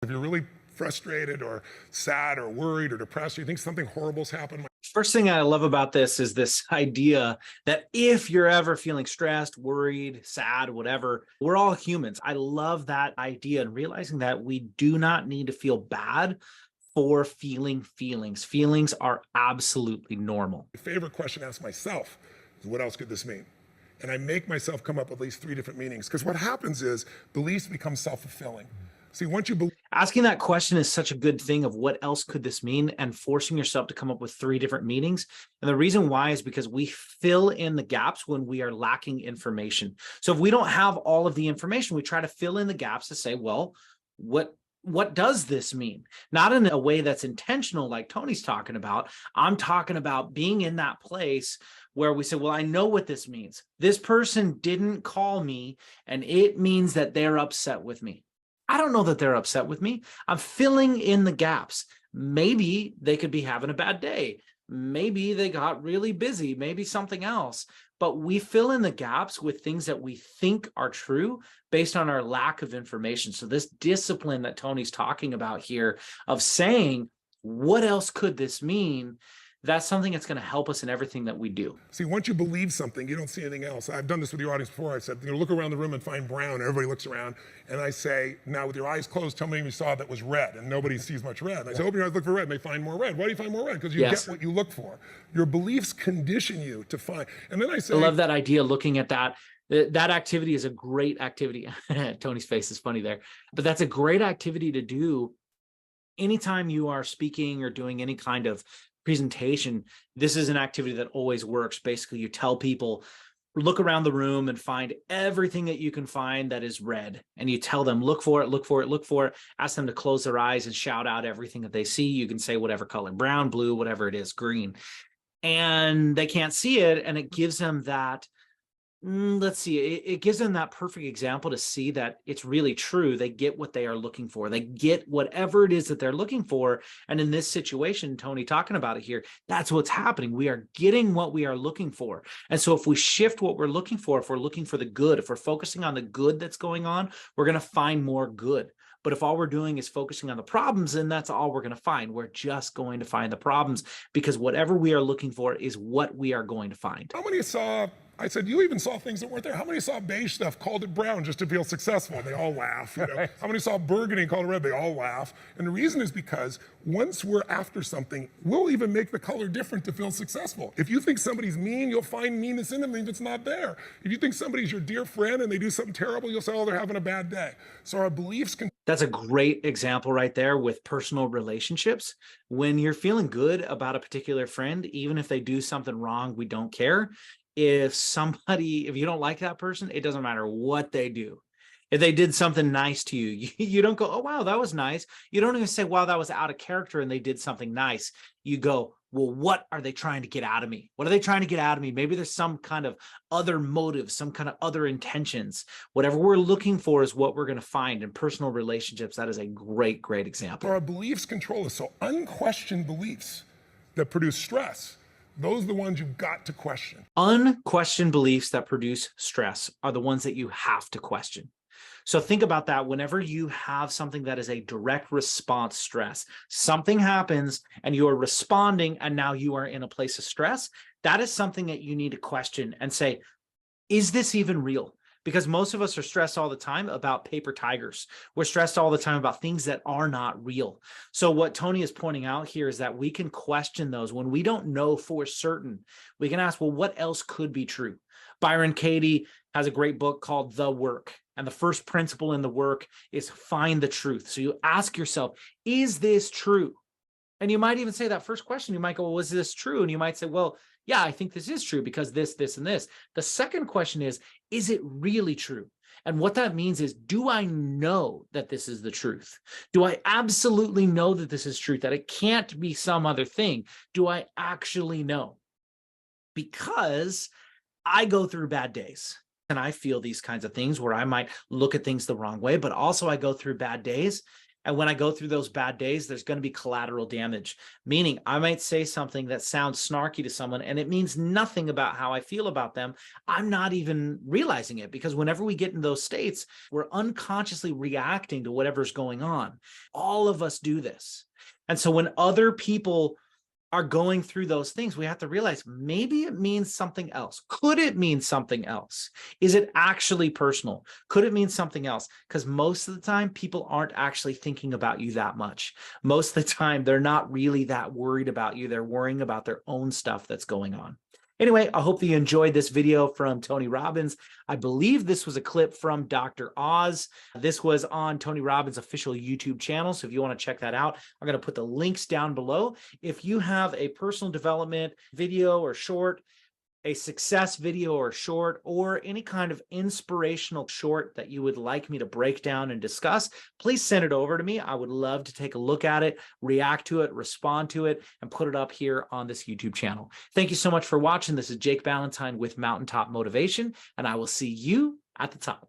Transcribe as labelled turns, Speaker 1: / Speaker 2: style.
Speaker 1: If you're really frustrated or sad or worried or depressed, or you think something horrible's happened.
Speaker 2: First thing I love about this is this idea that if you're ever feeling stressed, worried, sad, whatever, we're all humans. I love that idea and realizing that we do not need to feel bad for feeling feelings. Feelings are absolutely normal.
Speaker 1: My favorite question to ask myself is, what else could this mean? And I make myself come up with at least 3 different meanings, because what happens is beliefs become self-fulfilling. See, once you believe.
Speaker 2: Asking that question is such a good thing of what else could this mean, and forcing yourself to come up with 3 different meanings. And the reason why is because we fill in the gaps when we are lacking information. So if we don't have all of the information, we try to fill in the gaps to say, well, what does this mean? Not in a way that's intentional, like Tony's talking about. I'm talking about being in that place where we say, well, I know what this means. This person didn't call me, and it means that they're upset with me. I don't know that they're upset with me. I'm filling in the gaps. Maybe they could be having a bad day. Maybe they got really busy, maybe something else. But we fill in the gaps with things that we think are true based on our lack of information. So this discipline that Tony's talking about here of saying, what else could this mean? That's something that's going to help us in everything that we do.
Speaker 1: See, once you believe something, you don't see anything else. I've done this with your audience before. I said, look around the room and find brown. Everybody looks around. And I say, now with your eyes closed, tell me if you saw that was red. And nobody sees much red. And I say, open your eyes, look for red. And they find more red. Why do you find more red? Because you get what you look for. Your beliefs condition you to find. And then I say,
Speaker 2: I love that idea, looking at that. That activity is a great activity. Tony's face is funny there. But that's a great activity to do anytime you are speaking or doing any kind of presentation. This is an activity that always works. Basically, you tell people, look around the room and find everything that you can find that is red. And you tell them, look for it, look for it, look for it. Ask them to close their eyes and shout out everything that they see. You can say whatever color, brown, blue, whatever it is, green. And they can't see it. And it gives them that, it gives them that perfect example to see that it's really true. They get what they are looking for. They get whatever it is that they're looking for. And in this situation, Tony talking about it here, that's what's happening. We are getting what we are looking for. And so if we shift what we're looking for, if we're looking for the good, if we're focusing on the good that's going on, we're going to find more good. But if all we're doing is focusing on the problems, then that's all we're going to find. We're just going to find the problems, because whatever we are looking for is what we are going to find.
Speaker 1: How many saw, I said, you even saw things that weren't there. How many saw beige stuff, called it brown just to feel successful? They all laugh. You know? How many saw burgundy and called it red? They all laugh. And the reason is because once we're after something, we'll even make the color different to feel successful. If you think somebody's mean, you'll find meanness in them if it's not there. If you think somebody's your dear friend and they do something terrible, you'll say, oh, they're having a bad day. So our beliefs can.
Speaker 2: That's a great example right there with personal relationships. When you're feeling good about a particular friend, even if they do something wrong, we don't care. If you don't like that person, it doesn't matter what they do. If they did something nice to you, you don't go, oh, wow, that was nice. You don't even say, wow, that was out of character and they did something nice. You go, well, what are they trying to get out of me? What are they trying to get out of me? Maybe there's some kind of other motive, some kind of other intentions. Whatever we're looking for is what we're going to find in personal relationships. That is a great, great example.
Speaker 1: Our beliefs control us. So unquestioned beliefs that produce stress, those are the ones you've got to question.
Speaker 2: Unquestioned beliefs that produce stress are the ones that you have to question. So think about that whenever you have something that is a direct response stress. Something happens and you are responding, and now you are in a place of stress. That is something that you need to question and say, is this even real? Because most of us are stressed all the time about paper tigers. We're stressed all the time about things that are not real. So what Tony is pointing out here is that we can question those. When we don't know for certain, we can ask, well, what else could be true? Byron Katie has a great book called The Work. And the first principle in the work is find the truth. So you ask yourself, is this true? And you might even say that first question, you might go, well, is this true? And you might say, well, yeah, I think this is true because this, and this. The second question is it really true? And what that means is, do I know that this is the truth? Do I absolutely know that this is truth, that it can't be some other thing? Do I actually know? Because I go through bad days. And I feel these kinds of things where I might look at things the wrong way, but also I go through bad days And when I go through those bad days, there's going to be collateral damage, meaning I might say something that sounds snarky to someone and it means nothing about how I feel about them. I'm not even realizing it, because whenever we get in those states, we're unconsciously reacting to whatever's going on. All of us do this. And so when other people are going through those things, we have to realize maybe it means something else. Could it mean something else? Is it actually personal? Could it mean something else? Because most of the time, people aren't actually thinking about you that much. Most of the time, they're not really that worried about you. They're worrying about their own stuff that's going on. Anyway, I hope that you enjoyed this video from Tony Robbins. I believe this was a clip from Dr. Oz. This was on Tony Robbins' official YouTube channel. So if you want to check that out, I'm going to put the links down below. If you have a personal development video or short, a success video or short, or any kind of inspirational short that you would like me to break down and discuss, please send it over to me. I would love to take a look at it, react to it, respond to it, and put it up here on this YouTube channel. Thank you so much for watching. This is Jake Ballentine with Mountaintop Motivation, and I will see you at the top.